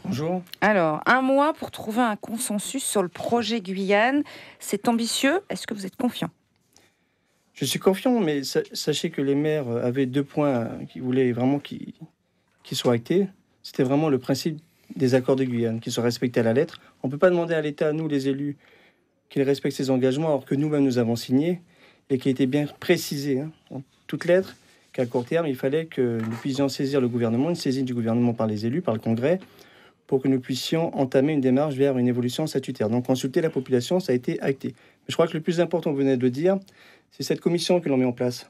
Bonjour. Alors, un mois pour trouver un consensus sur le projet Guyane. C'est ambitieux. Est-ce que vous êtes confiant? Je suis confiant, mais sachez que les maires avaient 2 points qu'ils voulaient vraiment qui soient actés. C'était vraiment le principe des accords de Guyane, qui soient respectés à la lettre. On ne peut pas demander à l'État, nous les élus, qu'il respecte ses engagements, alors que nous-mêmes nous avons signé, et qui était bien précisé en toutes lettres, qu'à court terme, il fallait que nous puissions saisir le gouvernement, une saisine du gouvernement par les élus, par le Congrès, pour que nous puissions entamer une démarche vers une évolution statutaire. Donc consulter la population, ça a été acté. Mais je crois que le plus important, vous venez de le dire, c'est cette commission que l'on met en place.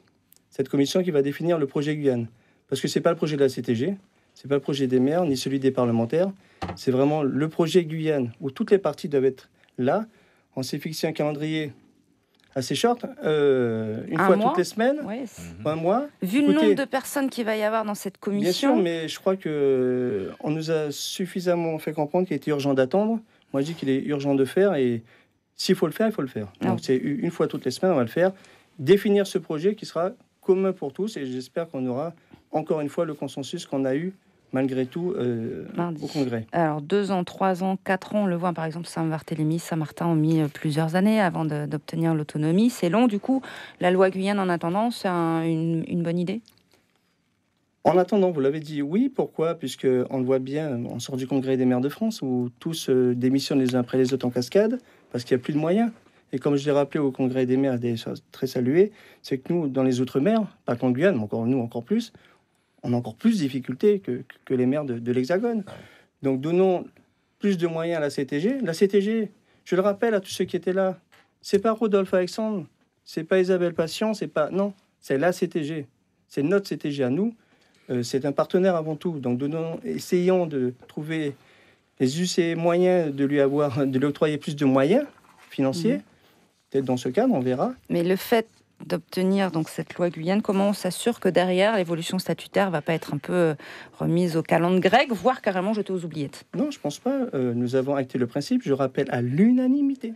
Cette commission qui va définir le projet Guyane. Parce que ce n'est pas le projet de la CTG, ce n'est pas le projet des maires, ni celui des parlementaires. C'est vraiment le projet Guyane, où toutes les parties doivent être là. On s'est fixé un calendrier assez short, une fois toutes les semaines, un mois. Vu le nombre de personnes qu'il va y avoir dans cette commission... Bien sûr, mais je crois qu'on nous a suffisamment fait comprendre qu'il était urgent d'attendre. Moi, je dis qu'il est urgent de faire, et s'il faut le faire, il faut le faire. Donc c'est une fois toutes les semaines, on va le faire. Définir ce projet qui sera commun pour tous, et j'espère qu'on aura encore une fois le consensus qu'on a eu malgré tout au Congrès. Alors 2 ans, 3 ans, 4 ans, on le voit par exemple Saint-Barthélemy, Saint-Martin ont mis plusieurs années avant d'obtenir l'autonomie. C'est long du coup. La loi Guyane en attendant, c'est une bonne idée? En attendant, vous l'avez dit, oui. Pourquoi? Puisqu'on le voit bien, on sort du Congrès des maires de France où tous démissionnent les uns après les autres en cascade parce qu'il n'y a plus de moyens. Et comme je l'ai rappelé au Congrès des maires, des choses très saluées, c'est que nous, dans les Outre-mer, pas qu'en Guyane, mais encore plus, on a encore plus de difficultés que les maires de l'Hexagone. Donc donnons plus de moyens à la CTG. La CTG, je le rappelle à tous ceux qui étaient là, c'est pas Rodolphe Alexandre, c'est pas Isabelle Patient, non, c'est la CTG. C'est notre CTG à nous. C'est un partenaire avant tout. Donc essayons de trouver les us et moyens de lui octroyer plus de moyens financiers. Peut-être dans ce cadre, on verra. Mais le fait d'obtenir donc cette loi Guyane, comment on s'assure que derrière l'évolution statutaire va pas être un peu remise au calendrier grec, voire carrément jetée aux oubliettes? Non, je pense pas. Nous avons acté le principe, je rappelle, à l'unanimité.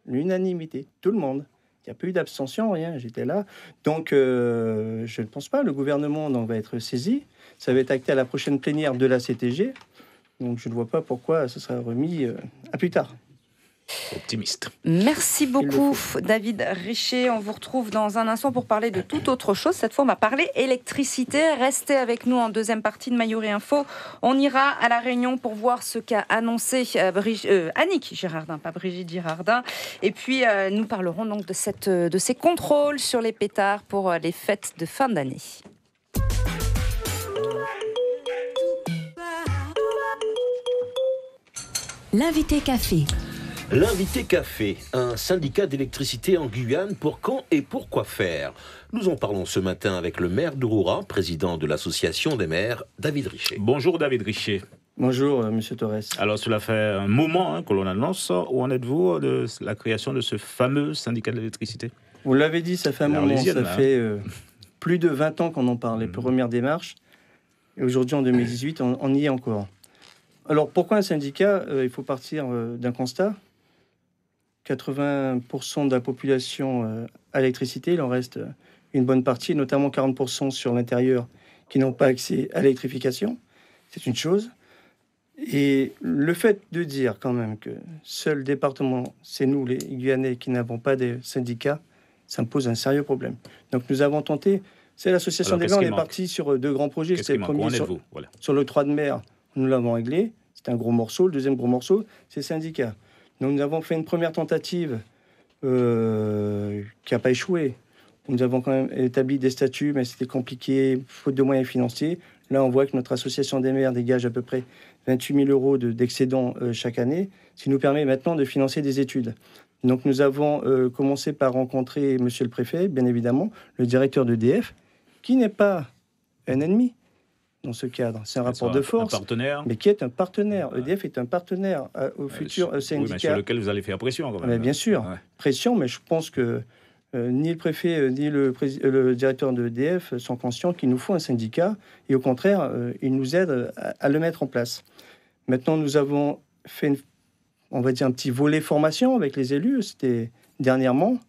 L'unanimité, tout le monde. Il n'y a pas eu d'abstention, rien, j'étais là. Donc, je ne pense pas. Le gouvernement va être saisi. Ça va être acté à la prochaine plénière de la CTG. Donc, je ne vois pas pourquoi ce sera remis à plus tard. Optimiste. Merci beaucoup, David Richer. On vous retrouve dans un instant pour parler de toute autre chose. Cette fois, on va parler électricité. Restez avec nous en deuxième partie de Mayuri Info. On ira à La Réunion pour voir ce qu'a annoncé Annick Girardin, pas Brigitte Girardin. Et puis, nous parlerons donc de ces contrôles sur les pétards pour les fêtes de fin d'année. L'invité café. L'invité café, un syndicat d'électricité en Guyane, pour quand et pour quoi faire? Nous en parlons ce matin avec le maire d'Ouroura, président de l'association des maires, David Richer. Bonjour David Richer. Bonjour Monsieur Torres. Alors cela fait un moment que l'on annonce. Où en êtes-vous de la création de ce fameux syndicat d'électricité? Vous l'avez dit, ça fait un moment, ça fait plus de 20 ans qu'on en parle, les premières démarches. Et aujourd'hui, en 2018, on y est encore. Alors pourquoi un syndicat? Il faut partir d'un constat. 80% de la population à l'électricité, il en reste une bonne partie, notamment 40% sur l'intérieur qui n'ont pas accès à l'électrification. C'est une chose. Et le fait de dire quand même que seul département, c'est nous les Guyanais qui n'avons pas de syndicats, ça me pose un sérieux problème. Donc nous avons tenté, c'est l'association des maires, on est parti sur 2 grands projets. C'était le premier sur l'octroi de mer, nous l'avons réglé, c'est un gros morceau. Le deuxième gros morceau, c'est syndicat. Donc nous avons fait une première tentative qui n'a pas échoué. Nous avons quand même établi des statuts, mais c'était compliqué, faute de moyens financiers. Là, on voit que notre association des maires dégage à peu près 28 000 euros d'excédent chaque année, ce qui nous permet maintenant de financer des études. Donc nous avons commencé par rencontrer monsieur le préfet, bien évidemment, le directeur d'EDF, qui n'est pas un ennemi dans ce cadre. C'est un rapport de force, mais qui est un partenaire. EDF est un partenaire au futur syndicat. Oui, mais sur lequel vous allez faire pression quand même. Mais bien sûr, pression, mais je pense que ni le préfet ni le directeur de EDF sont conscients qu'il nous faut un syndicat, et au contraire, ils nous aident à le mettre en place. Maintenant, nous avons fait, on va dire, un petit volet formation avec les élus, c'était dernièrement.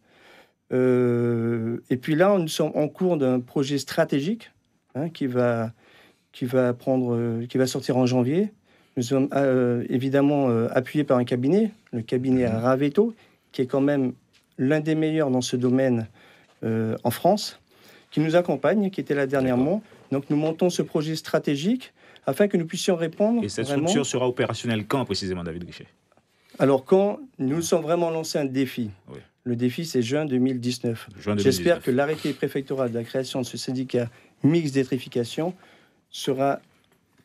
Et puis là, nous sommes en cours d'un projet stratégique qui va sortir en janvier, Nous sommes évidemment appuyés par un cabinet, le cabinet Raveto, qui est quand même l'un des meilleurs dans ce domaine en France, qui nous accompagne, qui était là dernièrement. Donc nous montons ce projet stratégique afin que nous puissions répondre. Et cette structure sera opérationnelle quand précisément, David Richet? Alors quand nous sommes vraiment lancé un défi. Oui. Le défi, c'est juin 2019. J'espère que l'arrêté préfectoral de la création de ce syndicat mixte d'électrification sera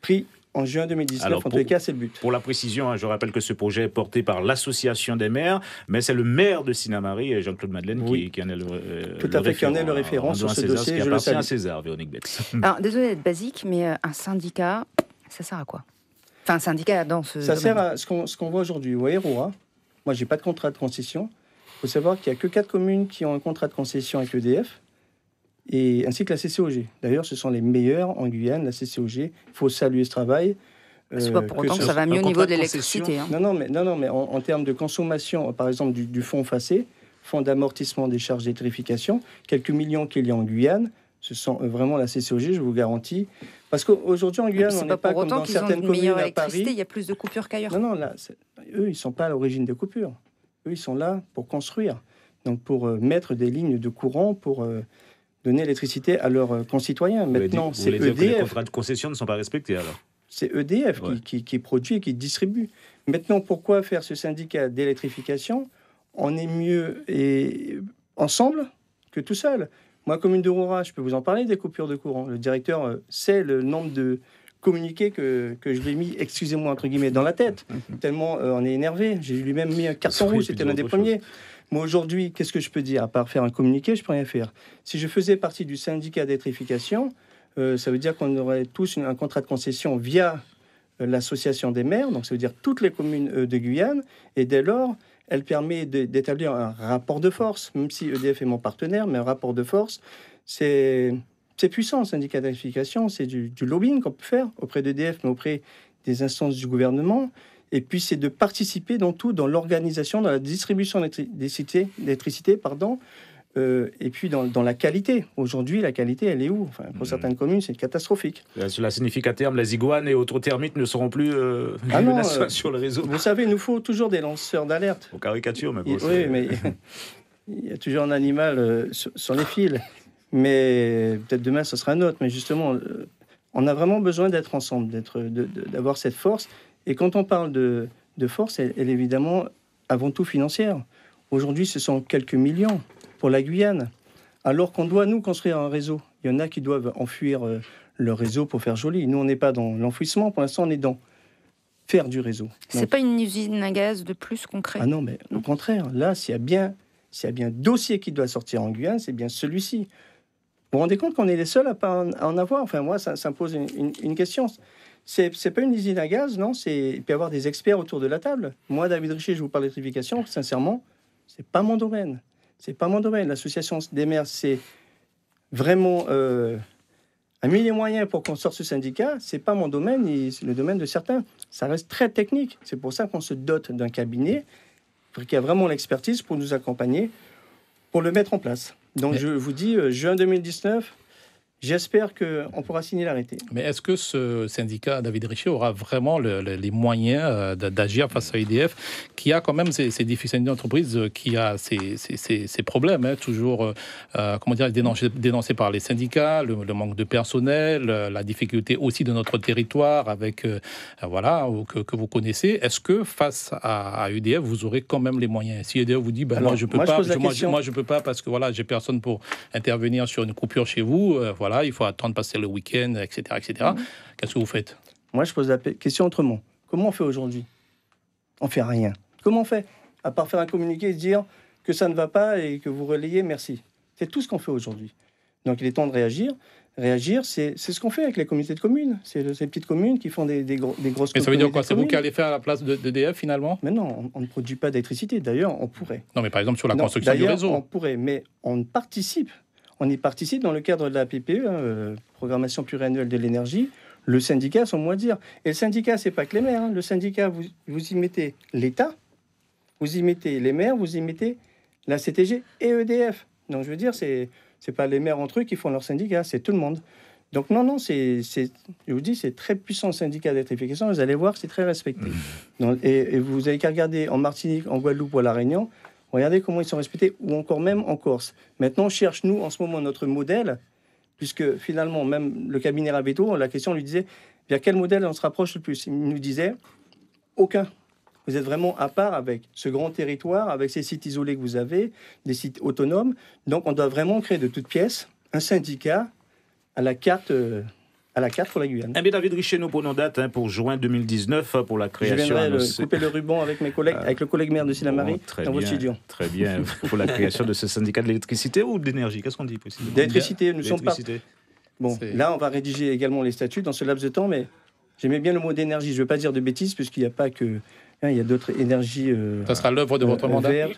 pris en juin 2019. Alors, en tous les cas, c'est le but. Pour la précision, je rappelle que ce projet est porté par l'Association des maires, mais c'est le maire de Sinnamary, Jean-Claude Madeleine, qui en est le référent sur ce dossier. Qui appartient à César, Véronique Betts. Alors, désolé d'être basique, mais un syndicat, ça sert à quoi? Enfin, un syndicat dans ce domaine. Sert à ce qu'on voit aujourd'hui. Vous voyez, Roura, moi, je n'ai pas de contrat de concession. Il faut savoir qu'il n'y a que 4 communes qui ont un contrat de concession avec EDF, ainsi que la CCOG. D'ailleurs, ce sont les meilleurs en Guyane, la CCOG. Il faut saluer ce travail. C'est pas pour autant que ça va mieux au niveau de l'électricité. Non, mais en termes de consommation, par exemple, du fonds FACÉ, fonds d'amortissement des charges d'électrification, quelques millions qu'il y a en Guyane, ce sont vraiment la CCOG, je vous garantis. Parce qu'aujourd'hui, en Guyane, on n'est pas comme dans certaines communes à Paris. Il y a plus de coupures qu'ailleurs. Non, là, eux, ils ne sont pas à l'origine des coupures. Eux, ils sont là pour construire, donc pour mettre des lignes de courant, pour donner l'électricité à leurs concitoyens. Maintenant, c'est EDF. Que les contrats de concession ne sont pas respectés, alors? C'est EDF qui produit et qui distribue. Maintenant, pourquoi faire ce syndicat d'électrification? On est mieux ensemble que tout seul. Moi, commune de Roura, je peux vous en parler des coupures de courant. Le directeur sait le nombre de communiqués que je lui ai mis, excusez-moi, entre guillemets, dans la tête. Tellement on est énervé. J'ai lui-même mis un carton rouge, c'était l'un des premiers. Moi, aujourd'hui, qu'est-ce que je peux dire? À part faire un communiqué, je peux rien faire. Si je faisais partie du syndicat d'électrification, ça veut dire qu'on aurait tous un contrat de concession via l'association des maires, donc ça veut dire toutes les communes de Guyane, et dès lors, elle permet d'établir un rapport de force, même si EDF est mon partenaire, mais un rapport de force, c'est puissant, le syndicat d'électrification, c'est du lobbying qu'on peut faire auprès d'EDF, mais auprès des instances du gouvernement, et puis c'est de participer dans l'organisation, dans la distribution d'électricité, et puis dans la qualité. Aujourd'hui, la qualité, elle est où? Enfin, pour certaines communes, c'est catastrophique. Cela signifie qu'à terme, les iguanes et autres termites ne seront plus sur le réseau. Vous savez, il nous faut toujours des lanceurs d'alerte. Aux caricatures, mais oui, mais il y a toujours un animal sur les fils. Mais peut-être demain, ce sera un autre. Mais justement, on a vraiment besoin d'être ensemble, d'avoir cette force. Et quand on parle de force, elle est évidemment avant tout financière. Aujourd'hui, ce sont quelques millions pour la Guyane, alors qu'on doit, nous, construire un réseau. Il y en a qui doivent enfuir leur réseau pour faire joli. Nous, on n'est pas dans l'enfouissement. Pour l'instant, on est dans faire du réseau. C'est pas une usine à gaz de plus concret? Ah non, mais au contraire. Là, s'il y a bien un dossier qui doit sortir en Guyane, c'est bien celui-ci. Vous vous rendez compte qu'on est les seuls à pas en avoir? Enfin, moi, ça me pose une question. C'est pas une usine à gaz, non? Il peut y avoir des experts autour de la table. Moi, David Richet, je vous parle d'électrification. Sincèrement, c'est pas mon domaine. C'est pas mon domaine. L'association des maires, c'est vraiment a mis les moyens pour qu'on sorte ce syndicat. C'est pas mon domaine, c'est le domaine de certains. Ça reste très technique. C'est pour ça qu'on se dote d'un cabinet qui a vraiment l'expertise pour nous accompagner, pour le mettre en place. Donc je vous dis, juin 2019, j'espère qu'on pourra signer l'arrêté. Mais est-ce que ce syndicat, David Richet, aura vraiment les moyens d'agir face à EDF, qui a quand même ces difficultés d'entreprise, qui a ces problèmes, toujours dénoncés par les syndicats, le manque de personnel, la difficulté aussi de notre territoire, avec que vous connaissez. Est-ce que face à EDF, vous aurez quand même les moyens? Si EDF vous dit, moi je peux pas parce que j'ai personne pour intervenir sur une coupure chez vous. Il faut attendre passer le week-end, etc. Qu'est-ce que vous faites? Moi, je pose la question autrement. Comment on fait aujourd'hui? On fait rien. Comment on fait? À part faire un communiqué et dire que ça ne va pas et que vous relayez, merci. C'est tout ce qu'on fait aujourd'hui. Donc, il est temps de réagir. Réagir, c'est ce qu'on fait avec les communautés de communes. C'est ces petites communes qui font des grosses communes. Mais ça veut dire quoi? C'est vous qui allez faire à la place d'EDF, finalement? Mais non, on ne produit pas d'électricité. D'ailleurs, on pourrait. Non, mais par exemple, sur la construction du réseau. On pourrait, mais on participe. On y participe dans le cadre de la PPE, Programmation pluriannuelle de l'énergie. Le syndicat, sans moi dire. Et le syndicat, c'est pas que les maires. Le syndicat, vous y mettez l'État, vous y mettez les maires, vous y mettez la CTG et EDF. Donc je veux dire, c'est pas les maires entre eux qui font leur syndicat, c'est tout le monde. Donc non, je vous dis, c'est très puissant le syndicat d'électrification. Vous allez voir, c'est très respecté. Et vous avez qu'à regarder en Martinique, en Guadeloupe ou à La Réunion, regardez comment ils sont respectés, ou encore même en Corse. Maintenant, on cherche, nous, en ce moment, notre modèle, puisque finalement, même le cabinet Ravetto, la question lui disait, vers quel modèle on se rapproche le plus? Il nous disait, aucun. Vous êtes vraiment à part avec ce grand territoire, avec ces sites isolés que vous avez, des sites autonomes. Donc, on doit vraiment créer de toutes pièces un syndicat à la carte pour la Guyane. Eh bien, David Richer, nous prenons date pour juin 2019 pour la création. Je viendrai couper le ruban avec mes collègues, avec le collègue maire de Sinnamary, dans vos studios. Très bien, pour la création de ce syndicat de l'électricité ou d'énergie, qu'est-ce qu'on dit précisément? D'électricité, nous sommes pas. Bon, là, on va rédiger également les statuts dans ce laps de temps, mais j'aimais bien le mot d'énergie. Je ne veux pas dire de bêtises, puisqu'il n'y a pas que. Il y a d'autres énergies. Ça sera l'œuvre de votre mandat?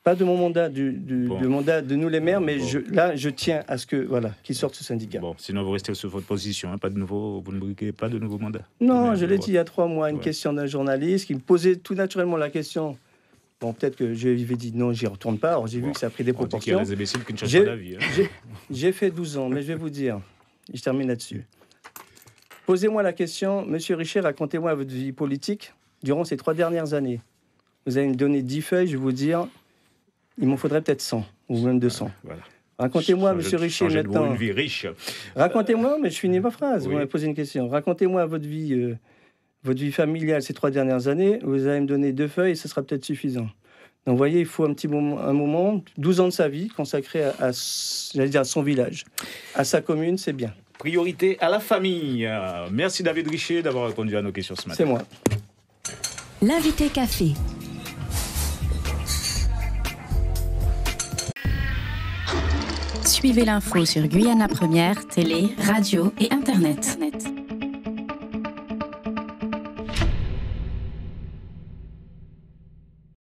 Pas de mon mandat, du mandat de nous les maires, mais je tiens à ce qu'il sorte ce syndicat. Bon, sinon vous restez sur votre position, pas de nouveau, vous ne briguez pas de nouveau mandat. Non, je l'ai dit il y a 3 mois, une question d'un journaliste qui me posait tout naturellement la question. Bon, peut-être que je lui ai dit non, j'y retourne pas. Alors j'ai vu que ça a pris des proportions. Il y a des imbéciles qui ne changent pas d'avis. J'ai fait 12 ans, mais je vais vous dire, je termine là-dessus. Posez-moi la question, Monsieur Richer, racontez-moi votre vie politique durant ces 3 dernières années. Vous allez me donner 10 feuilles, je vais vous dire. Il m'en faudrait peut-être 100 ou même 200. Voilà. Racontez-moi, Monsieur Richer, maintenant. Une vie riche. Racontez-moi, mais je finis ma phrase. Vous m'avez posé une question. Racontez-moi votre vie familiale ces 3 dernières années. Vous allez me donner 2 feuilles et ce sera peut-être suffisant. Donc, vous voyez, il faut un moment, 12 ans de sa vie consacré à son village, à sa commune, c'est bien. Priorité à la famille. Merci David Richer d'avoir répondu à nos questions ce matin. C'est moi. L'invité café. Suivez l'info sur Guyana Première, télé, radio et Internet.